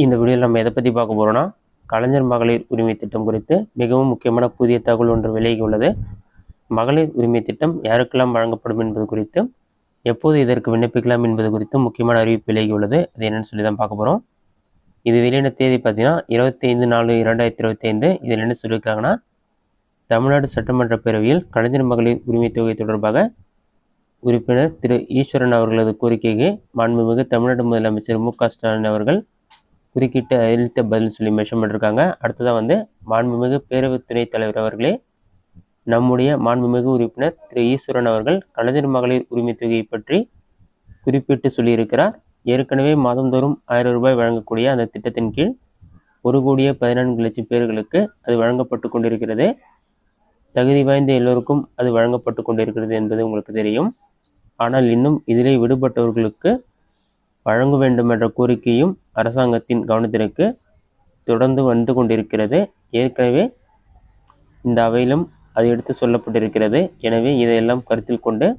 இந்த வீடியோவில் நம்ம எதை பற்றி பார்க்க போகிறோம்னா, கலைஞர் மகளிர் உரிமை திட்டம் குறித்து மிகவும் முக்கியமான புதிய தகவல் ஒன்று விலகி உள்ளது. மகளிர் உரிமை திட்டம் யாருக்கெல்லாம் வழங்கப்படும் என்பது குறித்து, எப்போது இதற்கு விண்ணப்பிக்கலாம் என்பது குறித்து முக்கியமான அறிவிப்பு விலகி உள்ளது. அது என்னென்னு சொல்லி தான் பார்க்க போகிறோம். இது வெளியான தேதி பார்த்தீங்கன்னா 25/4/2025. இதில் என்ன சொல்லியிருக்காங்கன்னா, தமிழ்நாடு சட்டமன்ற பேரவையில் கலைஞர் மகளிர் உரிமை தொகை தொடர்பாக உறுப்பினர் திரு ஈஸ்வரன் அவர்களது கோரிக்கைக்கு மாண்புமிகு தமிழ்நாடு முதலமைச்சர் மு.க.ஸ்டாலின் அவர்கள் குறுக்கிட்டு அளித்த பதில் சொல்லி மென்ஷன் பண்ணியிருக்காங்க. அடுத்ததாக மாண்புமிகு பேரவைத் துணைத் தலைவர் அவர்களே, நம்முடைய மாண்புமிகு உறுப்பினர் திரு ஈஸ்வரன் அவர்கள் கலைஞர் மகளிர் உரிமை தொகையை பற்றி குறிப்பிட்டு சொல்லியிருக்கிறார். ஏற்கனவே மாதந்தோறும் 1000 ரூபாய் வழங்கக்கூடிய அந்த திட்டத்தின் கீழ் 1,14,00,000 பேர்களுக்கு அது வழங்கப்பட்டு கொண்டிருக்கிறது. தகுதி வாய்ந்த எல்லோருக்கும் அது வழங்கப்பட்டு கொண்டிருக்கிறது என்பது உங்களுக்கு தெரியும். ஆனால் இன்னும் இதிலே விடுபட்டவர்களுக்கு வழங்க வேண்டும் என்ற கோரிக்கையும் அரசாங்கத்தின் கவனத்திற்கு தொடர்ந்து வந்து கொண்டிருக்கிறது. ஏற்கனவே இந்த அவையிலும் அது எடுத்து சொல்லப்பட்டிருக்கிறது. எனவே இதையெல்லாம் கருத்தில் கொண்டு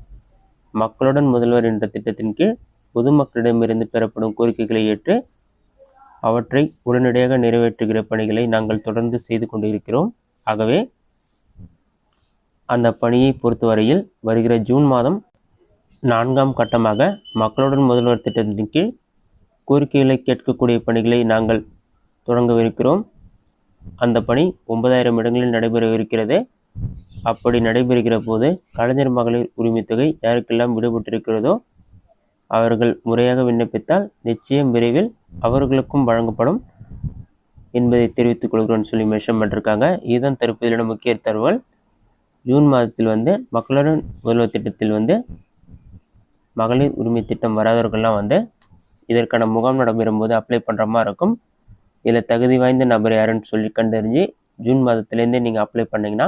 மக்களுடன் முதல்வர் என்ற திட்டத்தின் கீழ் பொதுமக்களிடமிருந்து பெறப்படும் கோரிக்கைகளை ஏற்று அவற்றை உடனடியாக நிறைவேற்றுகிற பணிகளை நாங்கள் தொடர்ந்து செய்து கொண்டிருக்கிறோம். ஆகவே அந்த பணியை பொறுத்தவரையில் வருகிற ஜூன் மாதம் 4ஆம் கட்டமாக மக்களுடன் முதல்வர் திட்டத்தின் கீழ் கோரிக்கைகளை கேட்கக்கூடிய பணிகளை நாங்கள் தொடங்கவிருக்கிறோம். அந்த பணி 9000 இடங்களில் நடைபெறவிருக்கிறது. அப்படி நடைபெறுகிற போது கலைஞர் மகளிர் உரிமை தொகை யாருக்கெல்லாம் விடுபட்டிருக்கிறதோ அவர்கள் முறையாக விண்ணப்பித்தால் நிச்சயம் விரைவில் அவர்களுக்கும் வழங்கப்படும் என்பதை தெரிவித்துக் கொள்கிறோன்னு சொல்லி மென்ஷன் பண்ணியிருக்காங்க. இதுதான் தற்போதைய முக்கிய தகவல். ஜூன் மாதத்தில் மக்களுடன் முதல்வர் திட்டத்தில் மகளிர் உரிமை திட்டம் வராதவர்கள்லாம் இதற்கான முகாம் நடைபெறும் போது அப்ளை பண்ணுற மாதிரி இருக்கும். இதில் தகுதி வாய்ந்த நபர் யாருன்னு சொல்லி கண்டறிஞ்சு ஜூன் மாதத்துலேருந்தே நீங்கள் அப்ளை பண்ணிங்கன்னா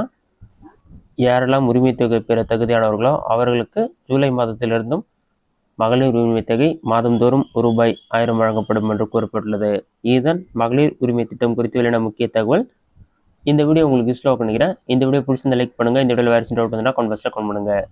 யாரெல்லாம் உரிமை தொகை பெற தகுதியானவர்களோ அவர்களுக்கு ஜூலை மாதத்திலிருந்தும் மகளிர் உரிமை தொகை மாதந்தோறும் ரூபாய் 1000 வழங்கப்படும் என்று கூறப்பட்டுள்ளது. இதுதான் மகளிர் உரிமை திட்டம் குறித்து வெளியான முக்கிய தகவல். இந்த வீடியோ உங்களுக்கு யூஸ்ஃபுல்லாக பண்ணிக்கிறேன். இந்த வீடியோ பிடிச்சிருந்தா லைக் பண்ணுங்கள். இந்த வீடியோவில் வேறு சின்ன டவுட் இருந்தால் கமெண்ட் பாக்ஸில் கமெண்ட் பண்ணுங்கள்.